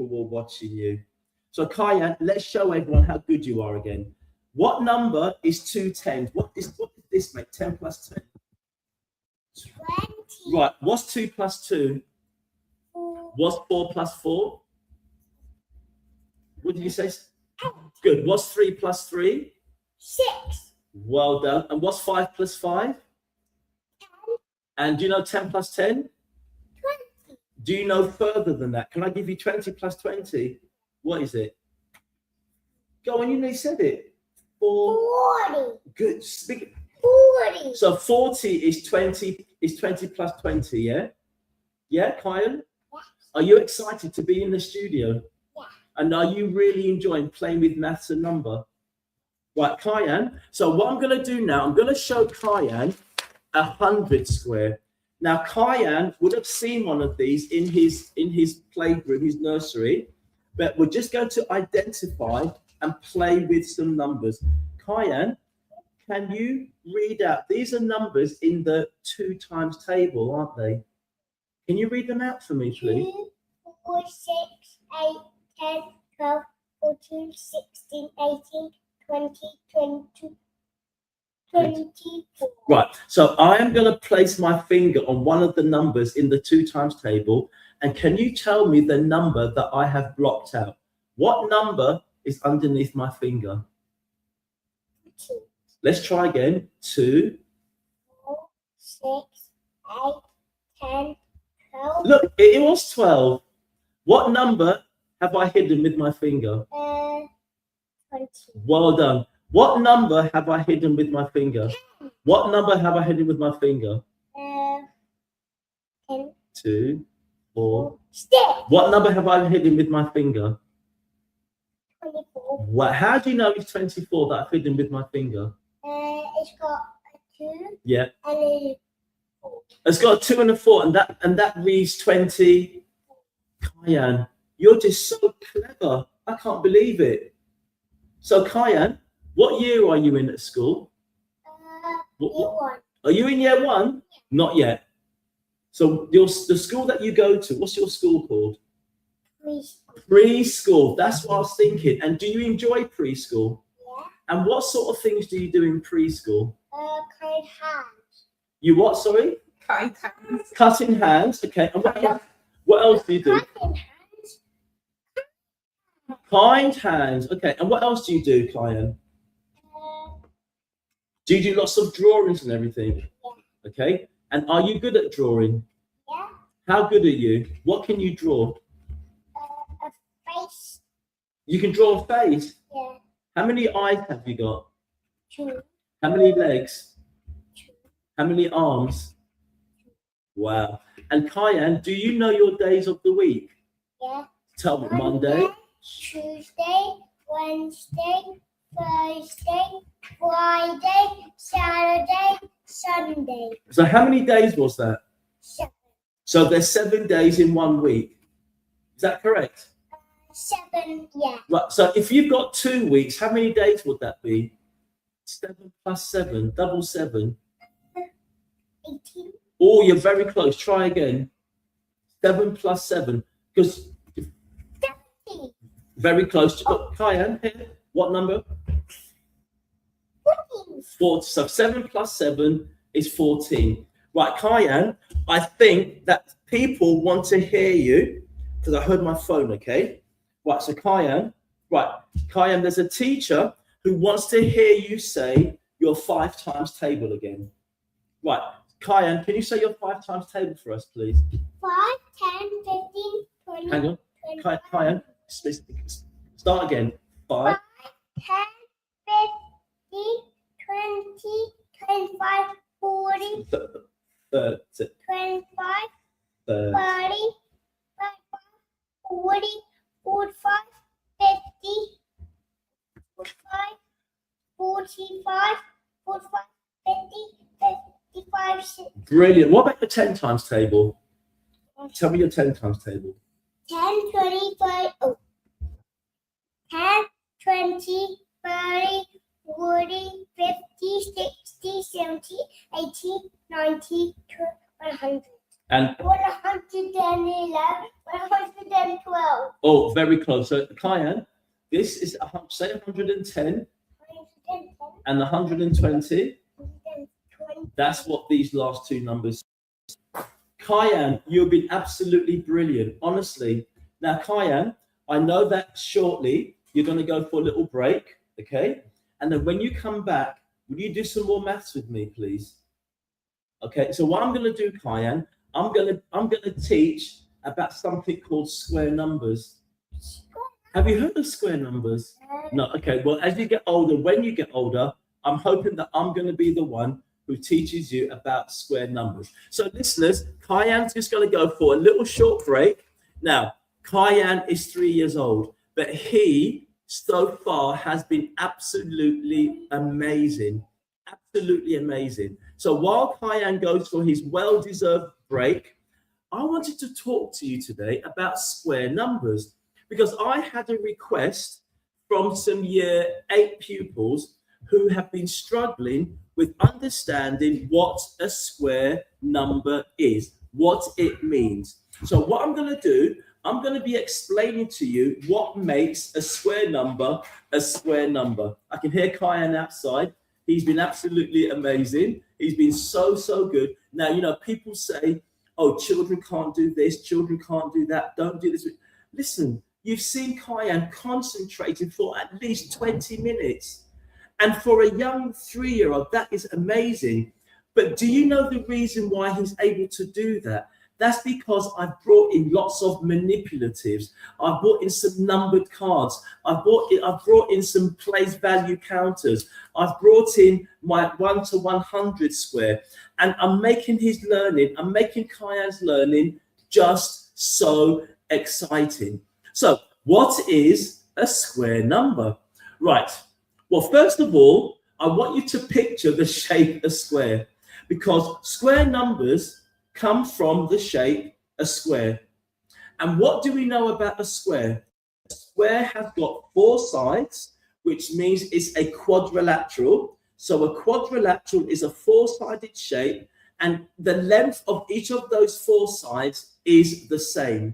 people were watching you. So, Kyan, let's show everyone how good you are again. What number is 2 tens? What is this, mate? 10 plus 10? 20. Right. What's 2 plus 2? 4. What's 4 plus 4? What did you say? Good. What's 3 plus 3? 6. Well done. And what's 5 plus 5? 10. And do you know 10 plus 10? 20. Do you know further than that? Can I give you 20 plus 20? What is it? Go on, you nearly said it. 40. Good. Speak. 40. So 40 is 20 plus 20, yeah? Yeah, Kyan? Yes. Are you excited to be in the studio? Yeah. And are you really enjoying playing with maths and number? Right, Kyan. So what I'm going to do now, I'm going to show Kyan 100 square. Now, Kyan would have seen one of these in his playgroup, his nursery, but we're just going to identify and play with some numbers. Kyan, can you read out? These are numbers in the 2 times table, aren't they? Can you read them out for me, please? 2, 4, 6, 8, 10, 12, 14, 16, 18, 20, 22, 24. Right, so I am going to place my finger on one of the numbers in the 2 times table, and can you tell me the number that I have blocked out? What number is underneath my finger? 2, Let's try again. 2. 4, 6, 8, 10, 12. Look, it was 12. What number have I hidden with my finger? 20. Well done. What number have I hidden with my finger? What number have I hidden with my finger? 10. 2, 4. 6. What number have I hidden with my finger? 24. What? How do you know it's 24 that I've hidden with my finger? It's got a 2 Yeah. and a 4. It's got a 2 and a 4, and that reads 20. Kyan, you're just so clever. I can't believe it. So, Kyan, what year are you in at school? Year 1. Are you in year 1? Not yet. So the school that you go to, what's your school called? Preschool. Preschool. That's what I was thinking. And do you enjoy preschool? Yeah. And what sort of things do you do in preschool? Kind hands. You what, sorry? Kind hands. Cutting hands. Okay. And what else do you do? Cutting hands. Kind hands. Okay. And what else do you do, Kyan? Do you do lots of drawings and everything? Yeah. Okay. And are you good at drawing? Yeah. How good are you? What can you draw? A face. You can draw a face. Yeah. How many eyes have you got? 2. How many legs? 2. How many arms? Wow. And Kyan, do you know your days of the week? Yeah. Tell me. Monday, Tuesday, Wednesday, Thursday, Friday, Saturday, Sunday. So how many days was that? 7. So there's 7 days in 1 week. Is that correct? 7, yeah. Right. So if you've got 2 weeks, how many days would that be? 7 plus 7, double 7. 18. Oh, you're very close. Try again. 7 plus 7. Because 17. very close. Look, Kyan, here. What number? 14. 4. So 7 plus 7 is 14. Right, Kyan, I think that people want to hear you because I heard my phone, okay? Right, so Kyan, there's a teacher who wants to hear you say your 5 times table again. Right, Kyan, can you say your 5 times table for us, please? 5, 10, 15, 20. Hang on. 25. Kyan, start again. 5. 10, 15, 20, 25, 40, 25, 30, 35, 40, 45, 50, 45, 45, 45, 50, 55, 60. Brilliant. What about your 10 times table? Tell me your 10 times table. 10, 20, 30, 10, 20, 30, 40, 50, 60, 70, 80, 90, 100. And 111, 112. Oh, very close. So, Kyan, this is, say 110 and 120. That's what these last two numbers. Kyan, you've been absolutely brilliant, honestly. Now, Kyan, I know that shortly you're going to go for a little break, okay? And then when you come back, will you do some more maths with me, please? Okay, so what I'm going to do, Kyan, I'm going to teach about something called square numbers. Have you heard of square numbers? No. Okay. Well, as you get older, when you get older, I'm hoping that I'm going to be the one who teaches you about square numbers. So, listeners, Kyan's just going to go for a little short break. Now, Kyan is 3 years old, but he so far has been absolutely amazing. Absolutely amazing. So while Kyan goes for his well-deserved break, I wanted to talk to you today about square numbers because I had a request from some year 8 pupils who have been struggling with understanding what a square number is, what it means. So what I'm going to do, I'm going to be explaining to you what makes a square number a square number. I can hear Kyan outside. He's been absolutely amazing. He's been so good. Now, you know, people say, oh, children can't do this, children can't do that, don't do this. Listen, you've seen Kyan concentrating for at least 20 minutes. And for a young 3-year-old, that is amazing. But do you know the reason why he's able to do that? That's because I've brought in lots of manipulatives. I've brought in some numbered cards. I've brought in some place value counters. I've brought in my 1 to 100 square. And I'm making his learning, I'm making Kyan's learning just so exciting. So what is a square number? Right. Well, first of all, I want you to picture the shape of a square because square numbers come from the shape a square. And what do we know about a square? A square has got 4 sides, which means it's a quadrilateral. So a quadrilateral is a 4-sided shape, and the length of each of those 4 sides is the same.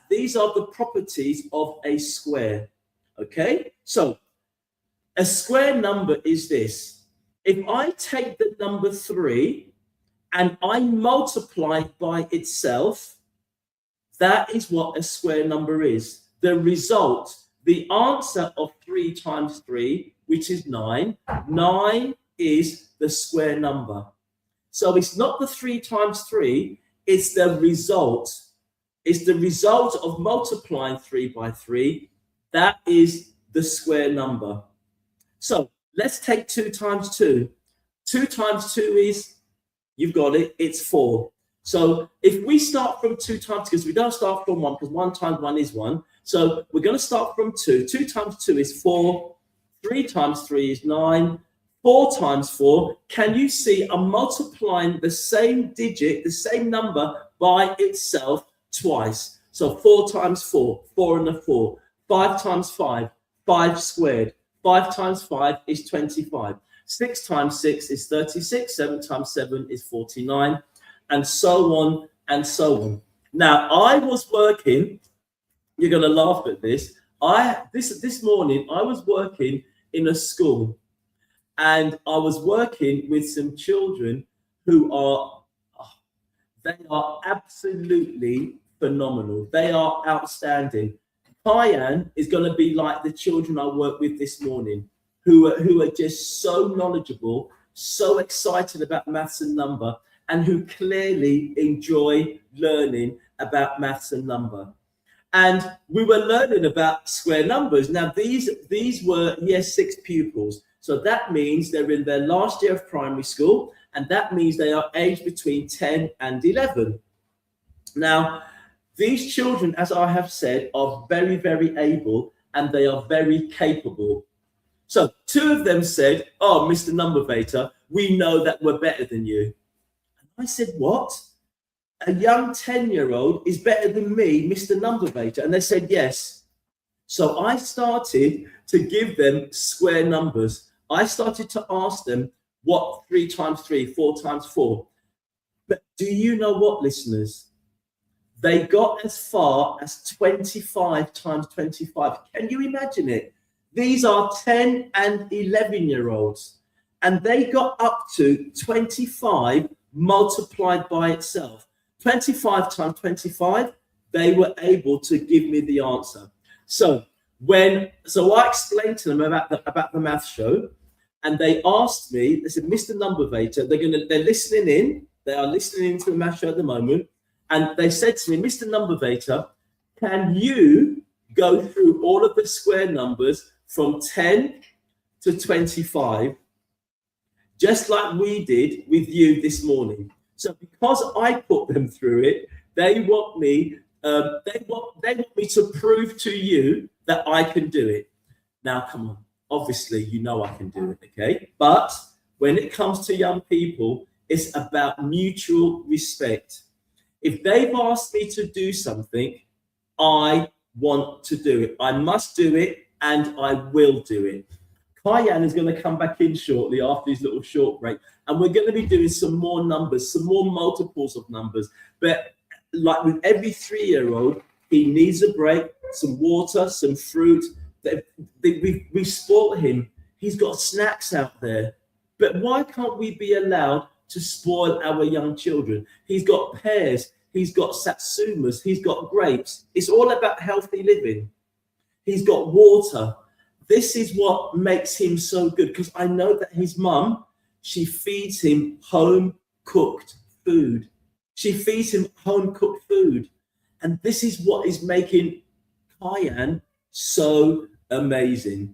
These are the properties of a square. Okay, so a square number is this. If I take the number 3 and I multiply by itself, that is what a square number is. The result, the answer of 3 times 3, which is 9. 9 is the square number. So it's not the 3 times 3, it's the result. It's the result of multiplying 3 by 3. That is the square number. So let's take 2 times 2. 2 times 2 is, you've got it, it's 4. So if we start from 2 times, because we don't start from 1, because 1 times 1 is 1. So we're going to start from 2. 2 times 2 is 4. 3 times 3 is 9. 4 times 4. Can you see I'm multiplying the same digit, the same number by itself twice? So 4 times 4, 4 and a 4. 5 times 5, 5 squared. 5 times 5 is 25. 6 times 6 is 36. 7 times 7 is 49. And so on and so on. Now, I was working, you're going to laugh at this. This morning, I was working in a school. And I was working with some children who they are absolutely phenomenal. They are outstanding. Kyan is going to be like the children I worked with this morning, who are just so knowledgeable, so excited about maths and number, and who clearly enjoy learning about maths and number. And we were learning about square numbers. Now, these were year 6 pupils. So that means they're in their last year of primary school, and that means they are aged between 10 and 11. Now, these children, as I have said, are very, very able, and they are very capable. So 2 of them said, oh, Mr. Numbervator, we know that we're better than you. And I said, what? A young 10-year-old is better than me, Mr. Numbervator? And they said, yes. So I started to give them square numbers. I started to ask them what 3 times 3, 4 times 4. But do you know what, listeners? They got as far as 25 times 25. Can you imagine it? These are 10 and 11-year-olds, and they got up to 25 multiplied by itself. 25 times 25, they were able to give me the answer. So I explained to them about the math show, and they asked me, they said, Mr. Numbervator, they're listening in, they are listening into the math show at the moment, and they said to me, Mr. Numbervator, can you go through all of the square numbers from 10 to 25, just like we did with you this morning? So because I put them through it, they want me to prove to you that I can do it. Now, come on. Obviously, you know I can do it, okay? But when it comes to young people, it's about mutual respect. If they've asked me to do something, I want to do it. I must do it, and I will do it. Kyan is going to come back in shortly after his little short break, and we're going to be doing some more numbers, some more multiples of numbers. But like with every 3-year-old, he needs a break, some water, some fruit. We spoil him. He's got snacks out there. But why can't we be allowed to spoil our young children? He's got pears. He's got satsumas. He's got grapes. It's all about healthy living. He's got water. This is what makes him so good, because I know that his mum, she feeds him home-cooked food. She feeds him home-cooked food. And this is what is making Kyan so amazing.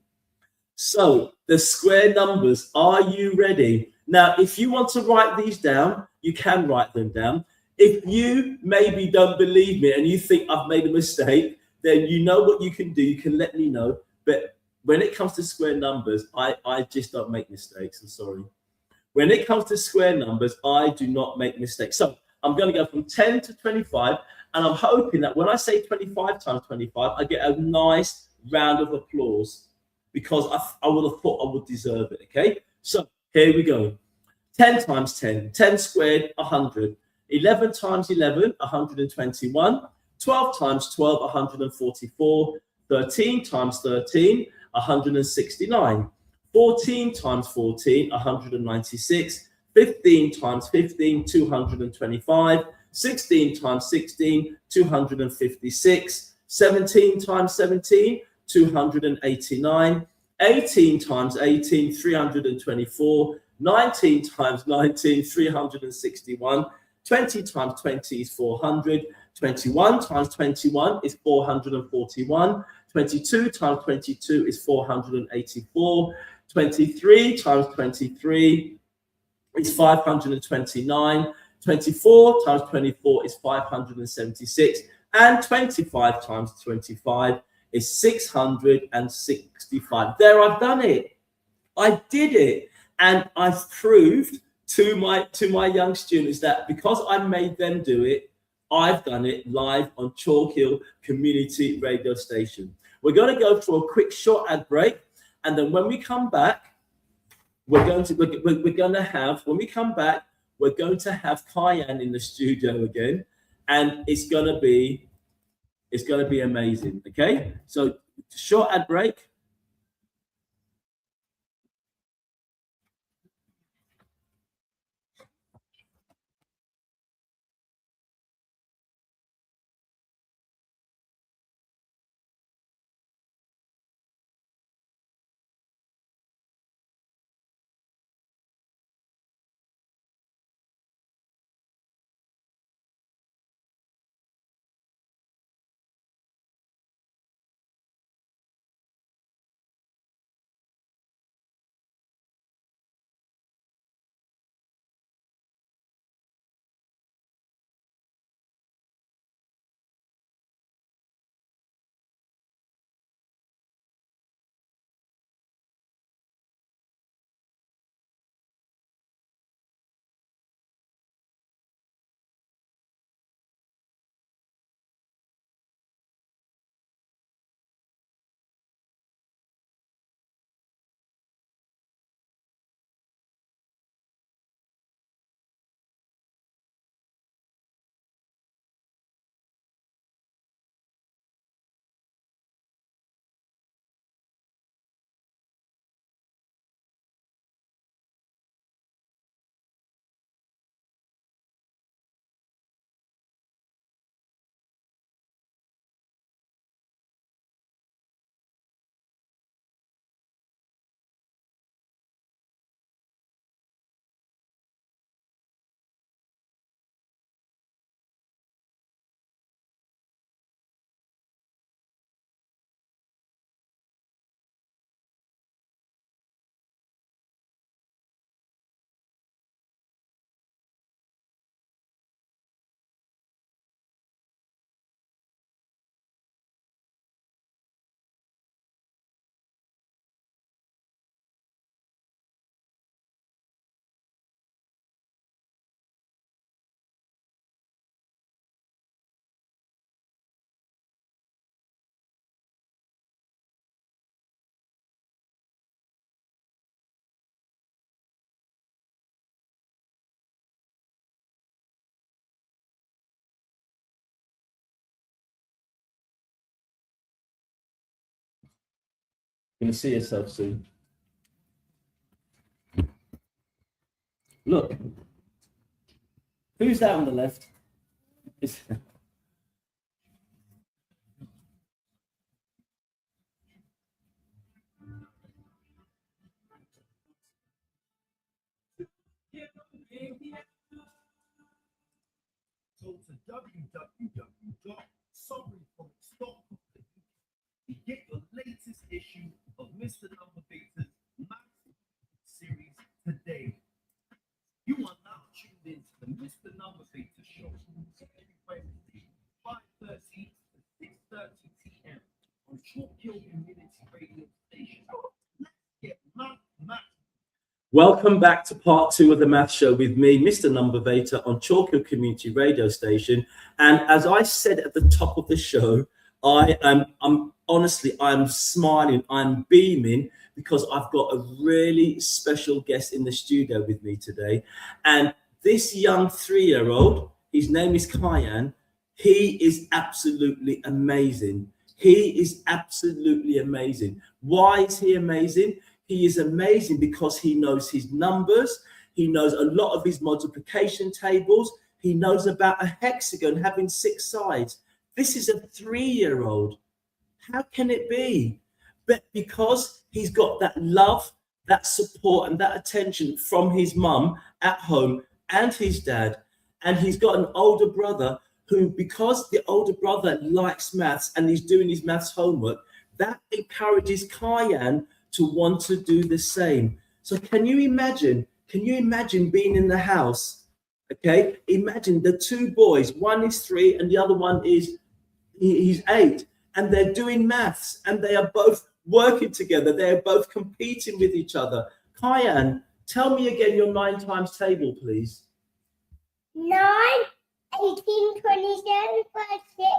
So the square numbers, are you ready? Now, if you want to write these down, you can write them down. If you maybe don't believe me and you think I've made a mistake, then you know what you can do. You can let me know. But when it comes to square numbers, I just don't make mistakes. I'm sorry. When it comes to square numbers, I do not make mistakes. So I'm going to go from 10 to 25. And I'm hoping that when I say 25 times 25, I get a nice round of applause, because I would have thought I would deserve it, okay? So here we go. 10 times 10, 10 squared, 100. 11 times 11, 121. 12 times 12, 144. 13 times 13, 169. 14 times 14, 196. 15 times 15, 225. 16 times 16, 256. 17 times 17, 289. 18 times 18, 324. 19 times 19, 361. 20 times 20 is 400. 21 times 21 is 441. 22 times 22 is 484. 23 times 23 is 529. 24 times 24 is 576. And 25 times 25 is 665. There, I've done it. I did it. And I've proved to my young students that because I made them do it, I've done it live on Chalk Hill Community Radio Station. We're going to go for a quick short ad break, and then when we come back, we're going to have Kyan in the studio again, and it's going to be amazing. Okay, so short ad break. Can you see yourself soon? Look. Who's that on the left? Go to www.sorryforits.com to get your latest issue of Mr. Numbervator's Maths series today. You are now tuned in to the Mr. Numbervator show every Wednesday, 5:30 to 6:30 p.m. on Chalk Hill Community Radio Station. Let's get math. Welcome back to part 2 of the math show with me, Mr. Numbervator, on Chalk Hill Community Radio Station. And as I said at the top of the show, I'm honestly smiling, I'm beaming, because I've got a really special guest in the studio with me today. And this young 3-year-old, his name is Kyan. He is absolutely amazing. He is absolutely amazing. Why is he amazing? He is amazing because he knows his numbers. He knows a lot of his multiplication tables. He knows about a hexagon having 6 sides. This is a 3-year-old. How can it be? But because he's got that love, that support, and that attention from his mum at home and his dad. And he's got an older brother who, because the older brother likes maths and he's doing his maths homework, that encourages Kyan to want to do the same. So can you imagine being in the house? Okay, imagine the 2 boys, one is 3 and the other one is he's 8, and they're doing maths and they are both working together. They're both competing with each other. Kyan, tell me again your 9 times table, please. 9, 18, 27, 36,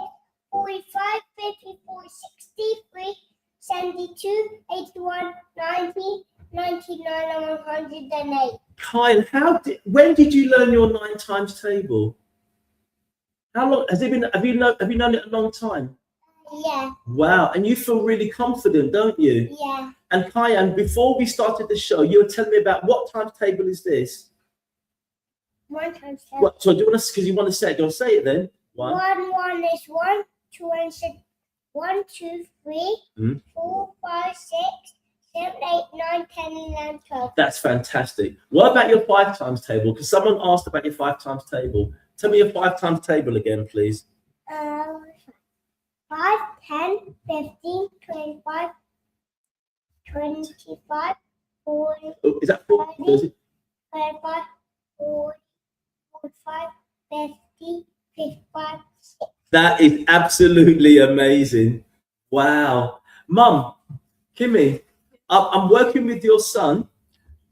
45, 54, 63, 72, 81, 90, 99, and 108. Kyan, when did you learn your 9 times table? How long has it been? Have you known it a long time? Yeah. Wow, and you feel really confident, don't you? Yeah. And Kyan, before we started the show, you were telling me about what times table is this? 1 times 10. What? So do you want to? Because you want to say it. Do you want to say it then? 1 is 1, 2 and 6. 1, 2, 3, 4, 5, 6, 7, 8, 9, 10, 11, 12. That's fantastic. What about your 5 times table? Because someone asked about your 5 times table. Tell me your 5 times table again, please. 5, 10, 15, 25, 25, 40. Oh, is that 40? 35, 40, 45, 50, 55, 60. That is absolutely amazing. Wow. Mum, Kimmy, I'm working with your son.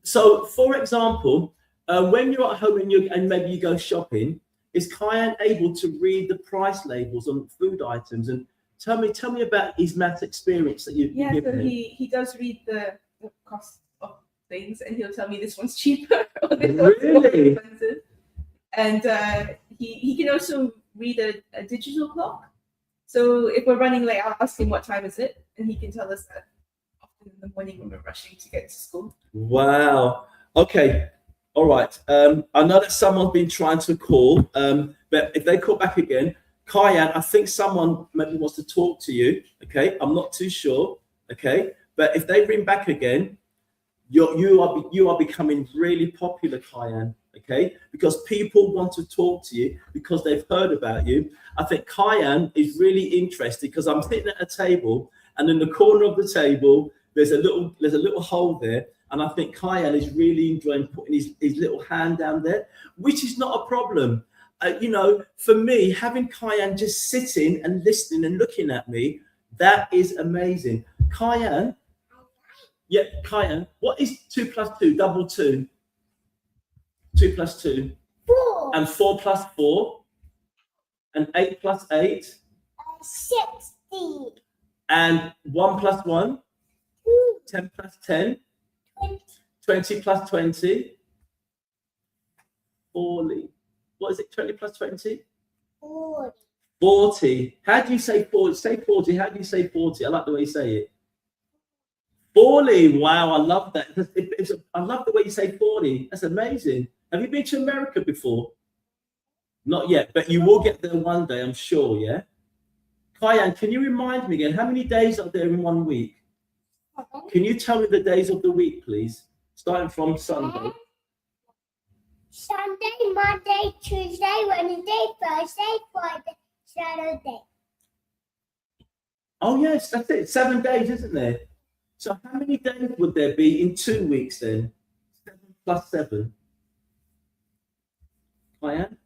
So, for example, when you're at home and maybe you go shopping, is Kyan able to read the price labels on food items? And tell me about his math experience that you've given him. He does read the cost of things, and he'll tell me this one's cheaper or this Really? one's more expensive. And he can also read a digital clock. So if we're running late, I'll ask him what time is it, and he can tell us that often in the morning when we're rushing to get to school. Wow. Okay. All right. I know that someone's been trying to call, but if they call back again, Kyan, I think someone maybe wants to talk to you. Okay. I'm not too sure. Okay. But if they ring back again, you are becoming really popular, Kyan. Okay, because people want to talk to you because they've heard about you. I think Kyan is really interested because I'm sitting at a table, and in the corner of the table there's a little hole there, and I think Kyan is really enjoying putting his little hand down there, which is not a problem. For me, having Kyan just sitting and listening and looking at me, that is amazing. Kyan, yeah, Kyan, what is 2 plus 2? Double 2. 2 plus 2. 4. And 4 plus 4. And 8 plus 8. 60. And 1 plus 1. 2. 10 plus 10. 20. 20 plus 20. 40. What is it? 20 plus 20? 40. 40. How do you say 40? Say 40. How do you say 40? I like the way you say it. 40. Wow, I love that. I love the way you say 40. That's amazing. Have you been to America before? Not yet, but you will get there one day, I'm sure, yeah? Kyan, can you remind me again, how many days are there in 1 week? Can you tell me the days of the week, please? Starting from Sunday. Sunday, Monday, Tuesday, Wednesday, Thursday, Friday, Saturday. Oh, yes, that's it. 7 days, isn't there? So how many days would there be in 2 weeks then? 7 plus 7. Kyan?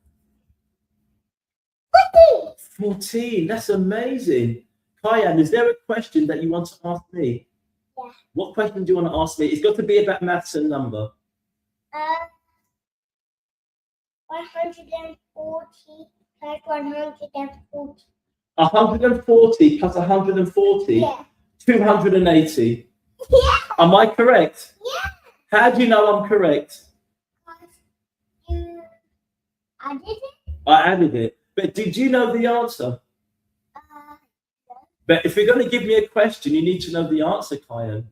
14. That's amazing. Kyan, is there a question that you want to ask me? Yeah. What question do you want to ask me? It's got to be about maths and number. 140 plus 140. 140 plus 140? Yeah. 280. Yeah. Am I correct? Yeah. How do you know I'm correct? You added it? I added it. But did you know the answer? But if you're going to give me a question, you need to know the answer, Kyan.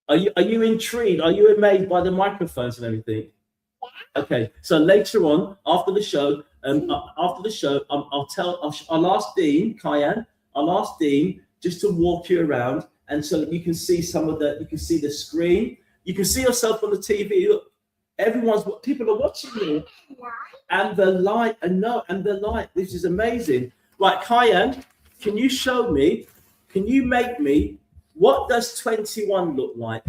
Are you intrigued? Are you amazed by the microphones and everything? Yeah. Okay. So later on, after the show, I'll ask Dean, Kyan. I'll ask Dean just to walk you around, and so that you can see you can see the screen. You can see yourself on the TV. Look, people are watching you. And the light, this is amazing. Right, Kyan, can you show me, can you make me, what does 21 look like?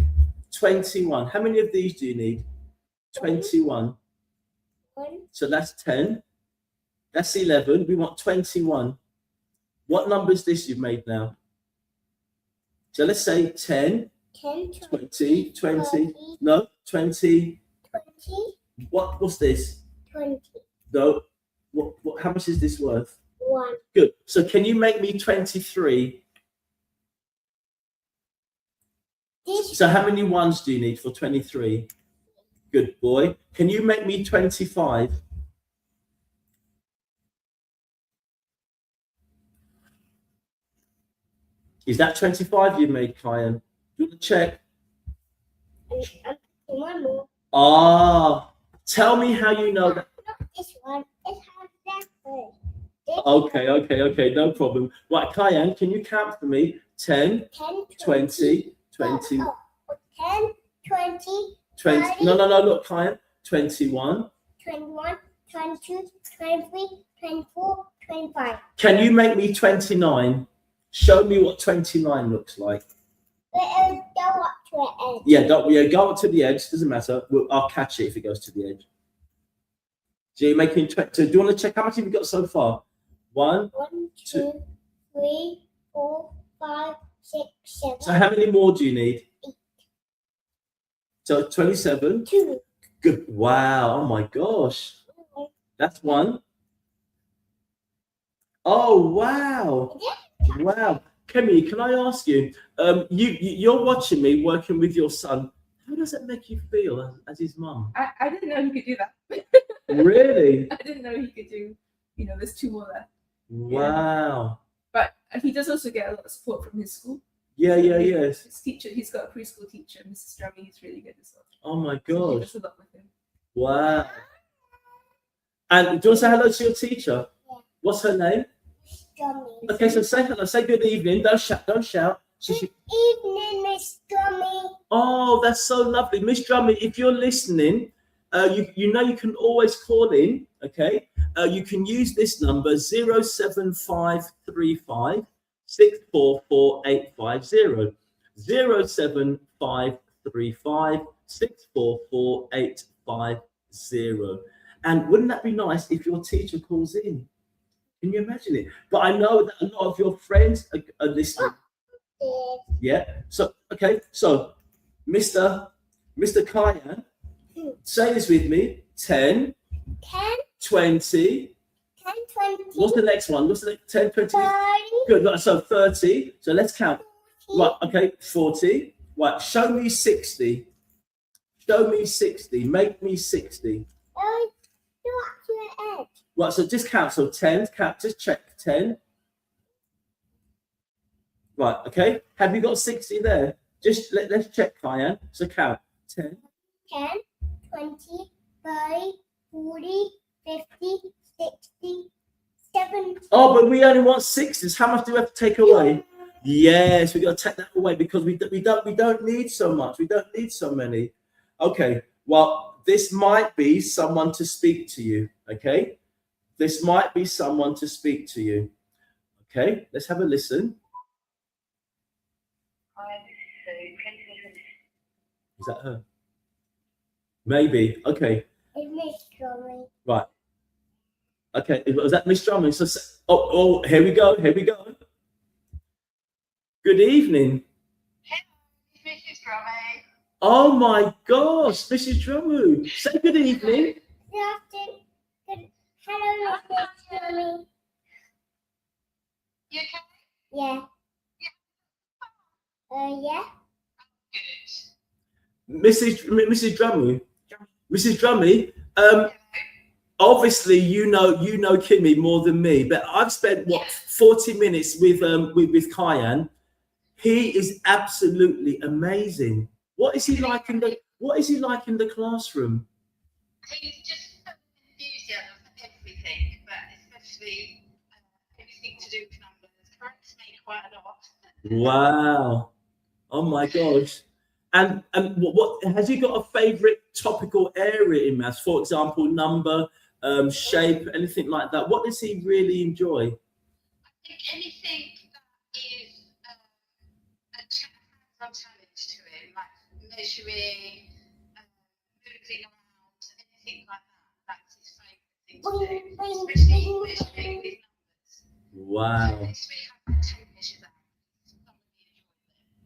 21. How many of these do you need? 21. So that's 10. That's 11. We want 21. What number is this you've made now? So let's say 10, 20, 20. No, 20. 20. What's this? 20. No. What? How much is this worth? 1. Good. So can you make me 23? So how many ones do you need for 23? Good boy. Can you make me 25? Is that 25 you made, Kyan? You want to check? One more. Ah, tell me how you know that. Not this one. It has that first. Okay, no problem. Right, Kyan, can you count for me? 10, 20, 20. 10, 20, 20. No, look, Kyan. 21. 21, 22, 23, 24, 25. Can you make me 29? Show me what 29 looks like. It'll go up to an edge. Yeah, go up to the edge. Doesn't matter. I'll catch it if it goes to the edge. So you're making 20. So do you want to check how much have you got so far? 1, 2, 3, 4, 5, 6, 7. So how many more do you need? 8. So 27. 2. Good. Wow. Oh my gosh. That's 1. Oh wow. Wow. Kemi, can I ask you? You're watching me working with your son. How does that make you feel as his mum? I didn't know he could do that. Really? I didn't know he could do, there's 2 more left. Wow. But he does also get a lot of support from his school. Yes. His teacher, he's got a preschool teacher, Mrs. Drummy, he's really good as well. Oh my So he gosh. does a lot with him. Wow. And do you want to say hello to your teacher? Yeah. What's her name? Dummy. Okay, so say hello. Say good evening. Don't shout. Good evening, Miss Dummy. Oh, that's so lovely. Miss Drummy, if you're listening, you know you can always call in, okay? You can use this number 07535 644 850. 07535 644 850. And wouldn't that be nice if your teacher calls in? Can you imagine it? But I know that a lot of your friends are listening. Yeah. So, okay. So, Mr. Kyan, say this with me. 10, 20. 10, 20. What's the next one? What's the next? 10, 20. 30. Good. Right, so 30. So let's count. 40. Right. Okay. 40. Right. Show me 60. Show me 60. Make me 60. Oh, go up to the edge. Right. So just count. So 10. Count. Just check. 10. Right, okay. Have you got 60 there? Just let's check, Kyan. So count 10. 10, 20, 30, 40, 50, 60, 70. Oh, but we only want 60s. How much do we have to take away? Yes, we got to take that away because we don't need so much. We don't need so many. Okay. Well, this might be someone to speak to you. Okay. This might be someone to speak to you. Okay. Let's have a listen. Is that her? Maybe. Okay. It's Miss Drummond. Right. Okay. Was that Miss Drummond? So, oh, here we go. Here we go. Good evening. Hello, Mrs. Drummond. Oh my gosh, Mrs. Drummond. Say good evening. Good afternoon. Hello, Miss Drummond. You okay? Yeah. Yeah. Good. Mrs. Drummond. Mrs. Drummond, Hello. obviously you know Kimmy more than me, but I've spent 40 minutes with Kyan. He is absolutely amazing. What is he like in the classroom? He's just so enthusiasm for everything, but especially everything to do with numbers. Corrects me quite a lot. Wow. Oh my gosh. And what has he got a favorite topical area in maths? For example, number, shape, anything like that. What does he really enjoy? I think anything that is a hands-on challenge to him, like measuring, moving around, anything like that, that's his favourite thing to do, especially measuring with numbers. Wow. So next week I have to measure that.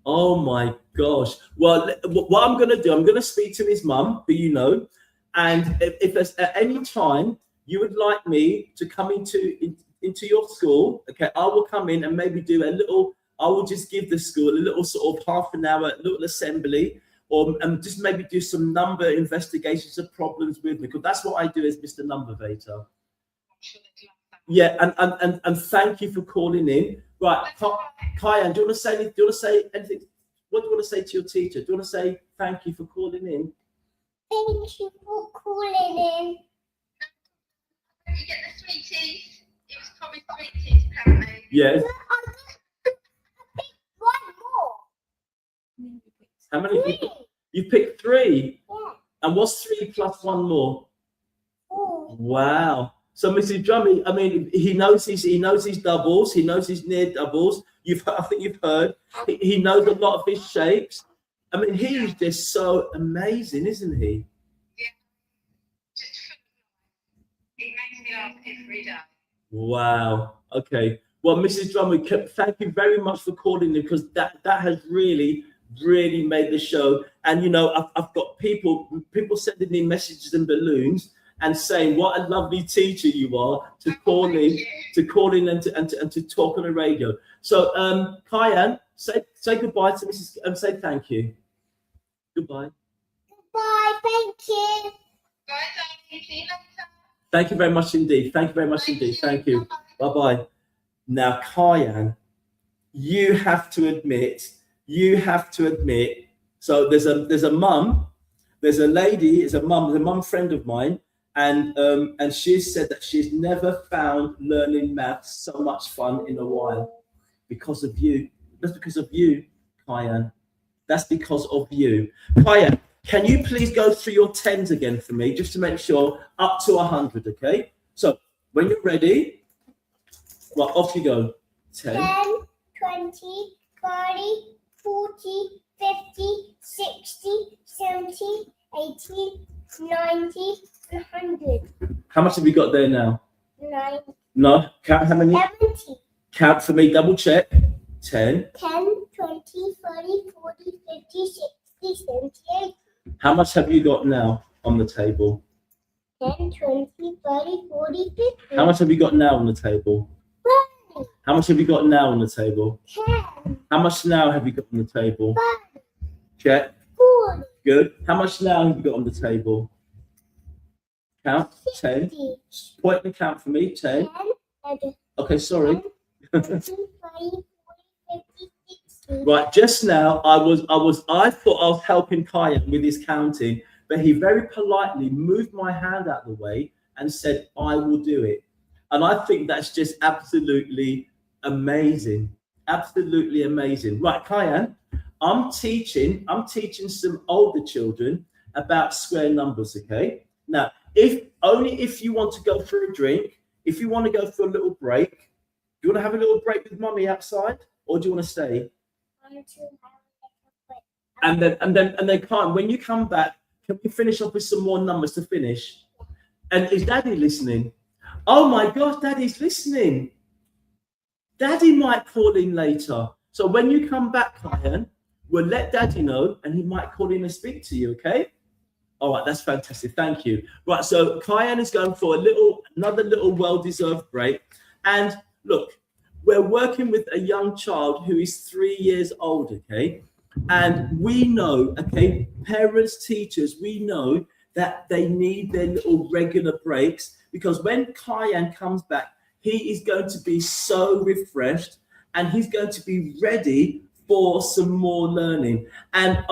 Oh my gosh. Well, what I'm going to do, I'm going to speak to his mum, who you know, and if there's at any time you would like me to come into your school, okay, I will come in and maybe do a little, I will just give the school a little sort of half an hour, little assembly, or just maybe do some number investigations of problems with me, because that's what I do as Mr. Numbervator. Yeah, and thank you for calling in. Right, Kyan, do you want to say anything? Do you want to say anything? What do you want to say to your teacher? Do you want to say thank you for calling in? Thank you for calling in. When you get the sweeties, it was probably sweeties, apparently. Yes. One more. How many? Three. You picked 3. Yeah. And what's 3 plus 1 more? 4. Wow. So, Mrs. Drummy, I mean, he knows his doubles, he knows his near doubles. I think you've heard. He knows a lot of his shapes. I mean, he's just so amazing, isn't he? Yeah. Just it makes me laugh every day. Wow. Okay. Well, Mrs. Drummond, thank you very much for calling in, because that has really made the show. And you know, I've got people sending me messages and balloons and saying what a lovely teacher you are to call in and to talk on the radio. So Kyan, say goodbye to Mrs. Say thank you. Goodbye. Goodbye. Thank you. Bye, darling. See you later. Thank you very much indeed. Thank you very much indeed. Thank you. Bye bye. Now, Kyan, you have to admit. So there's a mum, there's a lady, there's a mum friend of mine, and she said that she's never found learning maths so much fun in a while because of you. That's because of you, Kyan. That's because of you. Kyan, can you please go through your 10s again for me, just to make sure, up to 100, okay? So when you're ready, well, off you go. 10, 20, 30, 40, 50, 60, 70, 80, 90, 100. How much have you got there now? 9, No, count how many? 70. Count for me, double check. 10. 10, 20, 30, 40, 50, 60, 70, 80. How much have you got now on the table? 10, 20, 30, 40, 50. How much have you got now on the table? 30. How much have you got now on the table? 10, How much now have you got on the table? 5, Check. 40, Good. How much now have you got on the table? Count. 10. 50, Point and count for me. 10. 10, Okay, sorry. 20, 30, 40, 50, Right, just now I thought I was helping Kyan with his counting, but he very politely moved my hand out of the way and said, I will do it. And I think that's just absolutely amazing. Absolutely amazing. Right, Kyan, I'm teaching some older children about square numbers, okay? Now, if you want to go for a drink, if you want to go for a little break, do you want to have a little break with mommy outside, or do you want to stay? And then Kyan, when you come back, can we finish up with some more numbers to finish? And is Daddy listening? Oh my gosh, Daddy's listening. Daddy might call in later. So when you come back, Kyan, we'll let Daddy know, and he might call in and speak to you, okay? All right, that's fantastic. Thank you. Right, so Kyan is going for another little well-deserved break. And look, we're working with a young child who is 3 years old, okay? And we know, okay, parents, teachers, we know that they need their little regular breaks, because when Kyan comes back, he is going to be so refreshed and he's going to be ready for some more learning. And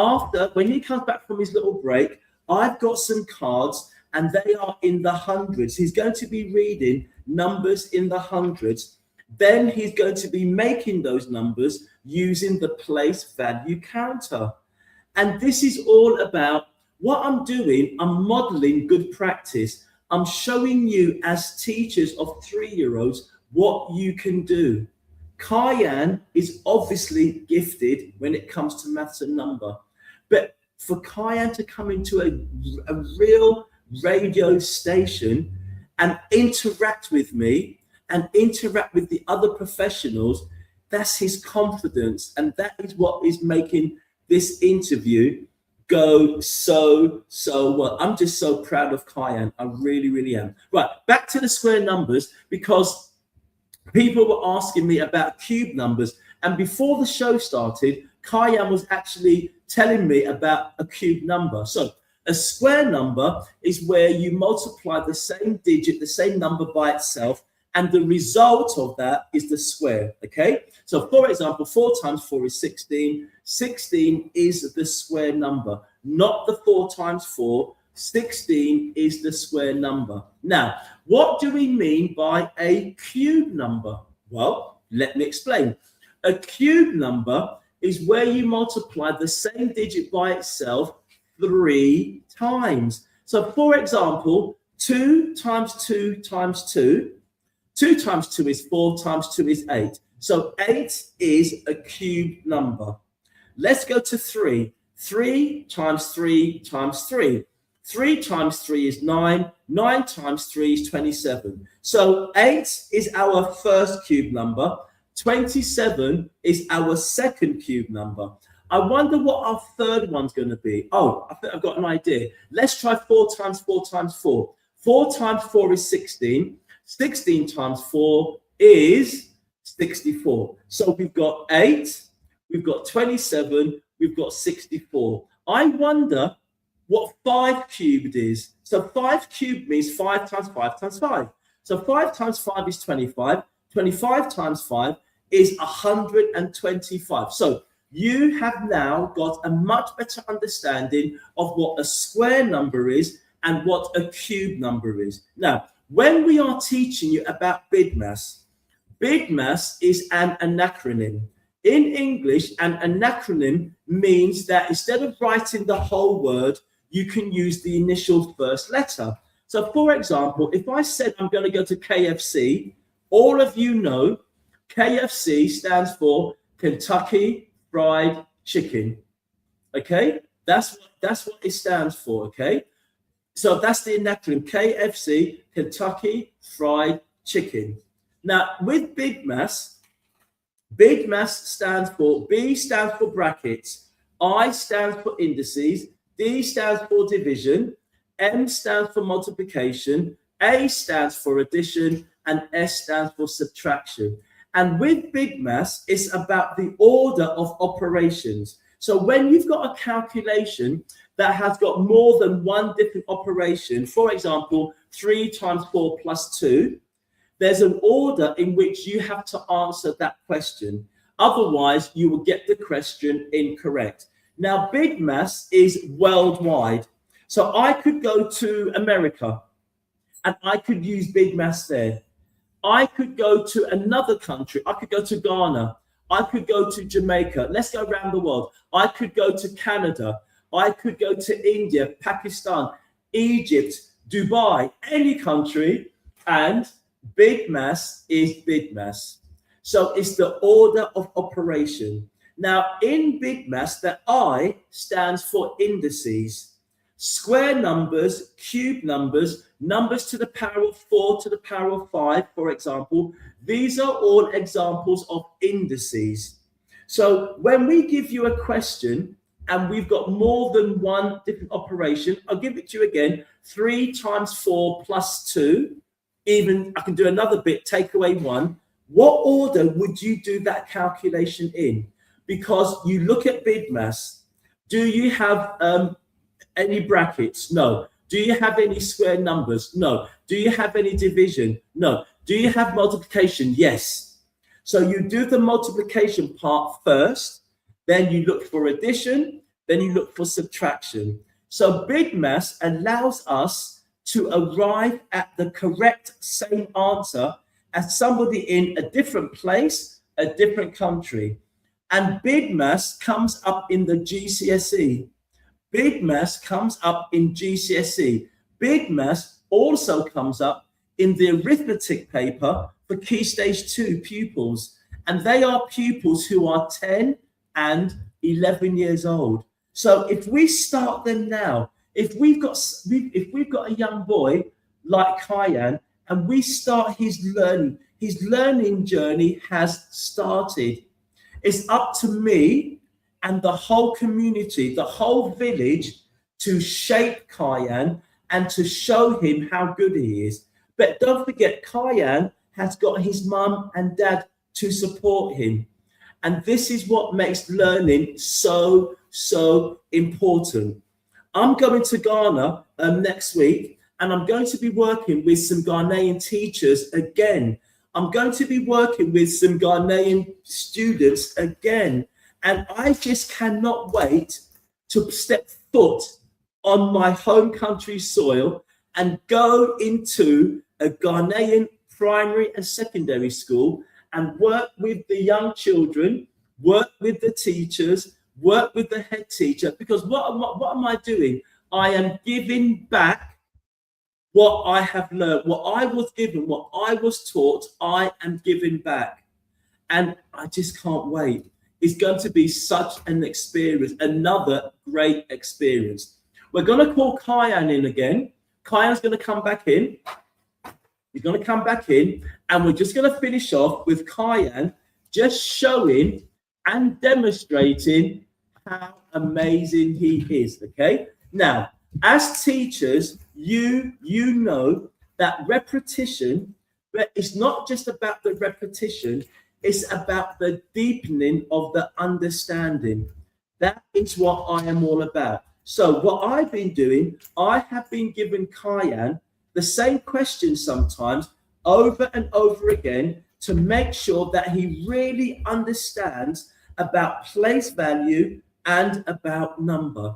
when he comes back from his little break, I've got some cards and they are in the hundreds. He's going to be reading numbers in the hundreds. Then he's going to be making those numbers using the place value counter. And this is all about what I'm doing. I'm modeling good practice. I'm showing you as teachers of 3-year-olds what you can do. Kyan is obviously gifted when it comes to maths and number. But for Kyan to come into a real radio station and interact with me and interact with the other professionals, that's his confidence. And that is what is making this interview go so well. I'm just so proud of Kyan. I really, really am. Right, back to the square numbers, because people were asking me about cube numbers. And before the show started, Kyan was actually telling me about a cube number. So a square number is where you multiply the same digit, the same number by itself, and the result of that is the square, okay? So for example, 4 times 4 is 16. 16 is the square number, not the 4 times 4. 16 is the square number. Now, what do we mean by a cube number? Well, let me explain. A cube number is where you multiply the same digit by itself 3 times. So for example, 2 times 2 times 2. 2 times 2 is 4 times 2 is 8. So 8 is a cube number. Let's go to 3. 3 times 3 times 3. 3 times 3 is 9. 9 times 3 is 27. So 8 is our first cube number. 27 is our second cube number. I wonder what our third one's going to be. Oh, I think I've got an idea. Let's try 4 times 4 times 4. 4 times 4 is 16. 16 times 4 is 64. So we've got 8, we've got 27, we've got 64. I wonder what 5 cubed is. So 5 cubed means 5 times 5 times 5. So 5 times 5 is 25. 25 times 5 is 125. So you have now got a much better understanding of what a square number is and what a cube number is. Now, when we are teaching you about BIDMAS is an acronym. In English, an acronym means that instead of writing the whole word, you can use the initial first letter. So for example, if I said I'm going to go to KFC, all of you know KFC stands for Kentucky Fried Chicken. Okay, that's what it stands for. Okay, so that's the acronym, KFC, Kentucky Fried Chicken. Now with BIDMAS stands for, B stands for brackets, I stands for indices, D stands for division, M stands for multiplication, A stands for addition, and S stands for subtraction. And with BIDMAS, it's about the order of operations. So when you've got a calculation that has got more than one different operation, for example, 3 times 4 plus 2, there's an order in which you have to answer that question. Otherwise, you will get the question incorrect. Now, big maths is worldwide. So I could go to America and I could use big maths there. I could go to another country. I could go to Ghana. I could go to Jamaica. Let's go around the world. I could go to Canada. I could go to India, Pakistan, Egypt, Dubai, any country, and big maths is big maths. So it's the order of operation. Now, in big maths, the I stands for indices. Square numbers, cube numbers, numbers to the power of 4 to the power of 5, for example. These are all examples of indices. So when we give you a question and we've got more than one different operation, I'll give it to you again. 3 times 4 plus 2. Even I can do another bit, take away 1. What order would you do that calculation in? Because you look at big maths. Do you have any brackets? No. Do you have any square numbers? No. Do you have any division? No. Do you have multiplication? Yes. So you do the multiplication part first, then you look for addition, then you look for subtraction. So big maths allows us to arrive at the correct same answer as somebody in a different place, a different country. And big maths comes up in the GCSE. Big maths comes up in GCSE. Big maths also comes up in the arithmetic paper for Key Stage 2 pupils. And they are pupils who are 10 and 11 years old. So if we start them now, if we've got a young boy like Kyan and we start his learning journey has started. It's up to me and the whole community, the whole village, to shape Kyan and to show him how good he is. But don't forget, Kyan has got his mum and dad to support him. And this is what makes learning so important. I'm going to Ghana next week, and I'm going to be working with some Ghanaian teachers again. I'm going to be working with some Ghanaian students again. And I just cannot wait to step foot on my home country soil and go into a Ghanaian primary and secondary school and work with the young children, work with the teachers, work with the head teacher. Because what am I doing? I am giving back what I have learned, what I was given, what I was taught, I am giving back. And I just can't wait. It's going to be such an experience, another great experience. We're going to call Kyan in again. Kyan's going to come back in. He's going to come back in, and we're just going to finish off with Kyan just showing and demonstrating how amazing he is, okay? Now, as teachers, you know that repetition, but it's not just about the repetition, it's about the deepening of the understanding. That is what I am all about. So what I've been doing, I have been giving Kyan the same question sometimes over and over again to make sure that he really understands about place value and about number.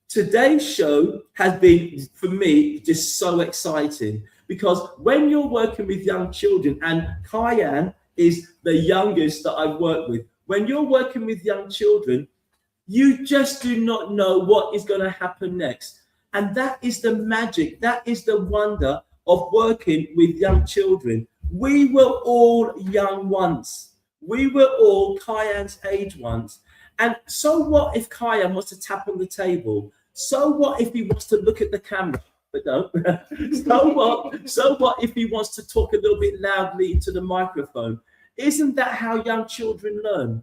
Today's show has been, for me, just so exciting because when you're working with young children, and Kyan is the youngest that I've worked with, when you're working with young children, you just do not know what is going to happen next. And that is the magic, that is the wonder of working with young children. We were all young once. We were all Kyan's age once. And so what if Kyan wants to tap on the table? So what if he wants to look at the camera? But no. So what if he wants to talk a little bit loudly into the microphone? Isn't that how young children learn?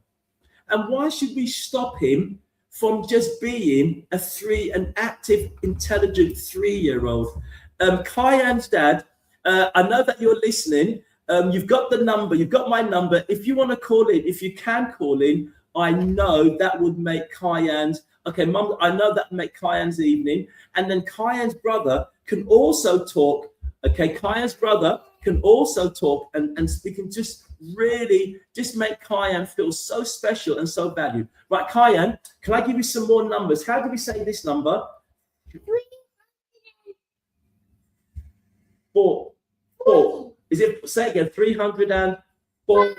And why should we stop him from just being an active, intelligent 3-year-old? Kyan's dad, I know that you're listening. You've got the number, you've got my number. If you want to call in, if you can call in, I know that would make Kyan's, okay, Mum, I know that would make Kyan's evening. And then Kyan's brother can also talk. Okay, Kyan's brother can also talk, and we can just really just make Kyan feel so special and so valued. Right, Kyan, can I give you some more numbers? How do we say this number? 4. Is it, say again, 304?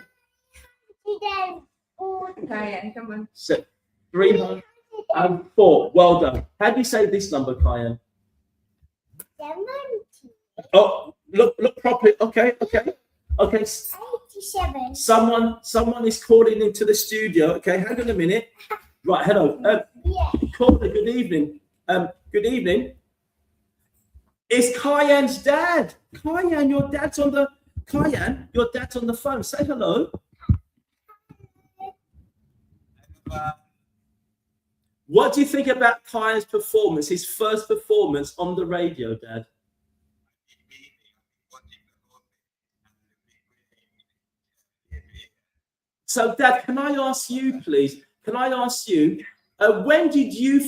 Kyan, come on. 304. Well done. How do you say this number, Kyan? 70. Oh, look properly. Okay. 87. Someone is calling into the studio. Okay, hang on a minute. Right, hello. Yeah. Caller, good evening. Good evening. It's Kyan's dad. Kyan, your dad's on the phone. Say hello. What do you think about Kyan's performance, his first performance on the radio, Dad? So, Dad, can I ask you, please? When did you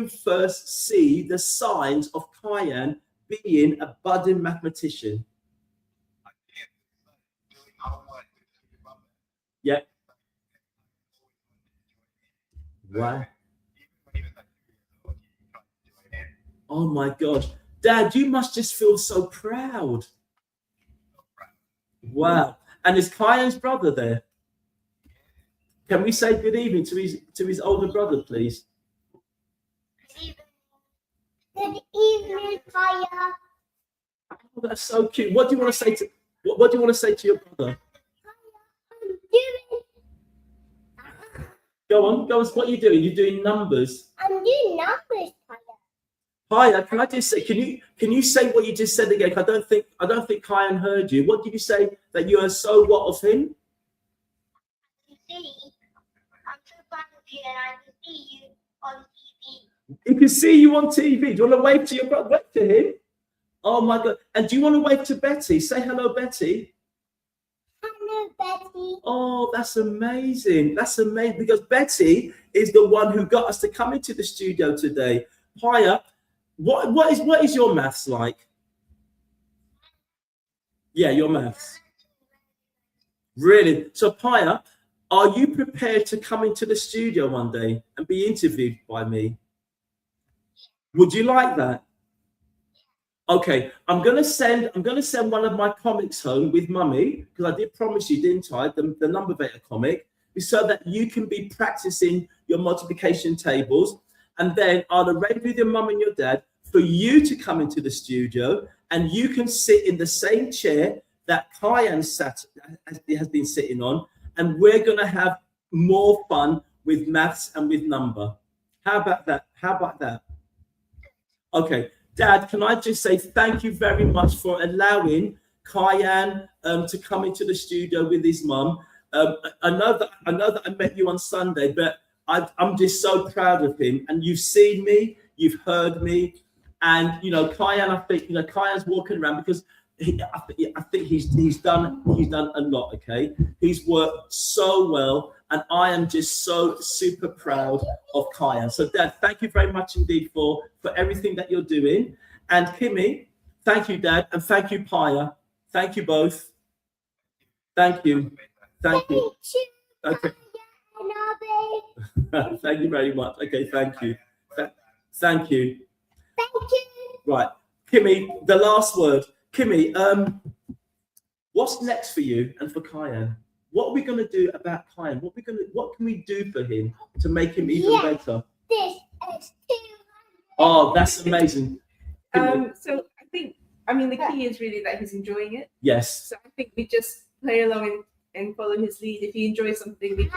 first see the signs of Kyan being a budding mathematician? Yeah. Wow. Oh my gosh. Dad, you must just feel so proud. Wow. And is Kyan's brother there? Can we say good evening to his older brother, please? Good evening, Kaya. Oh, that's so cute. What do you want to say to your brother? I'm doing. Go on. What are you doing? You're doing numbers. I'm doing numbers, Kaya. Hiya, can I just say, can you say what you just said again? I don't think Kyan heard you. What did you say that you are so what of him? I'm so proud of you, and I can see you on TV. He can see you on TV. Do you want to wave to your brother? Wave to him. Oh my God. And do you want to wave to Betty? Say hello, Betty. Hello, Betty. Oh, that's amazing. That's amazing because Betty is the one who got us to come into the studio today. Hiya, what is your maths like? Yeah, your maths. Really? So, Paya, are you prepared to come into the studio one day and be interviewed by me? Would you like that? Okay, I'm gonna send one of my comics home with Mummy, because I did promise you, didn't I? The Numbervator comic, so that you can be practicing your multiplication tables, and then I'll arrange with your mum and your dad for you to come into the studio, and you can sit in the same chair that Kyan has been sitting on, and we're gonna have more fun with maths and with number. How about that? Okay. Dad, can I just say thank you very much for allowing Kyan to come into the studio with his mum. I know that I met you on Sunday, but I'm just so proud of him. And you've seen me, you've heard me, and Kyan. I think Kyan's walking around because I think he's done a lot. Okay, he's worked so well, and I am just so super proud of Kyan. So, Dad, thank you very much indeed for everything that you're doing. And Kimmy, thank you, Dad, and thank you, Paya. Thank you both. Thank you. Okay. Thank you very much. Okay, thank you. Thank you. Right, Kimmy, the last word. Kimmy, what's next for you and for Kyan? What are we going to do about Kyan? What can we do for him to make him even better? This is 200. Oh, that's amazing. So I mean, the key is really that he's enjoying it. Yes. So I think we just play along and follow his lead. If he enjoys something, we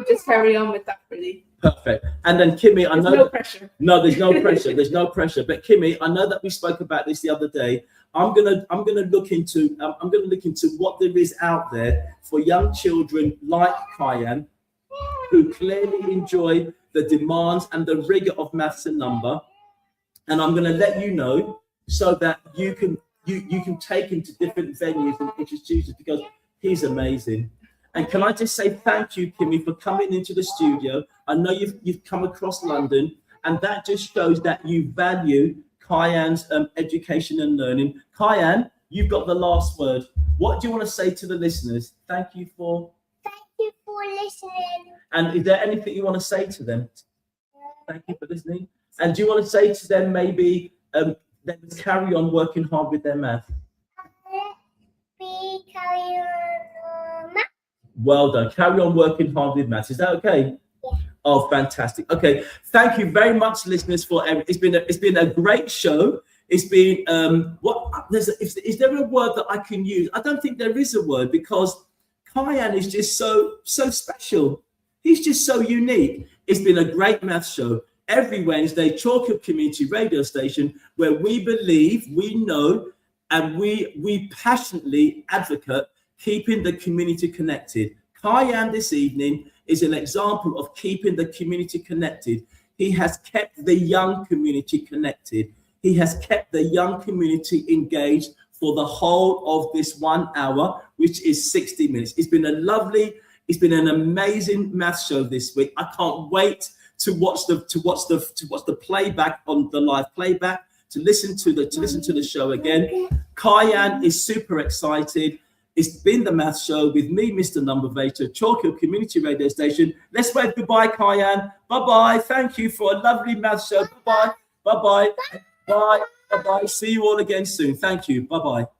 just carry on with that, really. Perfect. And then Kimmy, I know no pressure. No, there's no pressure. There's no pressure. But Kimmy, I know that we spoke about this the other day. I'm gonna look into what there is out there for young children like Kyan, who clearly enjoy the demands and the rigor of maths and number. And I'm gonna let you know so that you can take him to different venues and introduce us, because he's amazing. And can I just say thank you, Kimmy, for coming into the studio. I know you've come across London, and that just shows that you value Kyan's education and learning. Kyan, you've got the last word. What do you want to say to the listeners? Thank you for listening. And is there anything you want to say to them? Thank you for listening. And do you want to say to them maybe they must carry on working hard with their math? We carry on math. Well done. Carry on working hard with maths. Is that okay? Yeah. Oh, fantastic. Okay. Thank you very much, listeners, for it's been a great show. It's been is there a word that I can use? I don't think there is a word, because Kyan is just so special. He's just so unique. It's been a great math show. Every Wednesday, Chalk Hill Community Radio Station, where we believe, we know, and we passionately advocate keeping the community connected. Kyan this evening is an example of keeping the community connected. He has kept the young community connected. He has kept the young community engaged for the whole of this 1 hour, which is 60 minutes. It's been an amazing math show this week. I can't wait to watch the playback on the live playback, to listen to the show again. Kyan is super excited. It's been the math show with me, Mr. Numbervator, Chalk Hill Community Radio Station. Let's wave goodbye, Kyan. Bye-bye. Thank you for a lovely math show. Bye-bye. Bye-bye. Bye. Bye-bye. See you all again soon. Thank you. Bye-bye.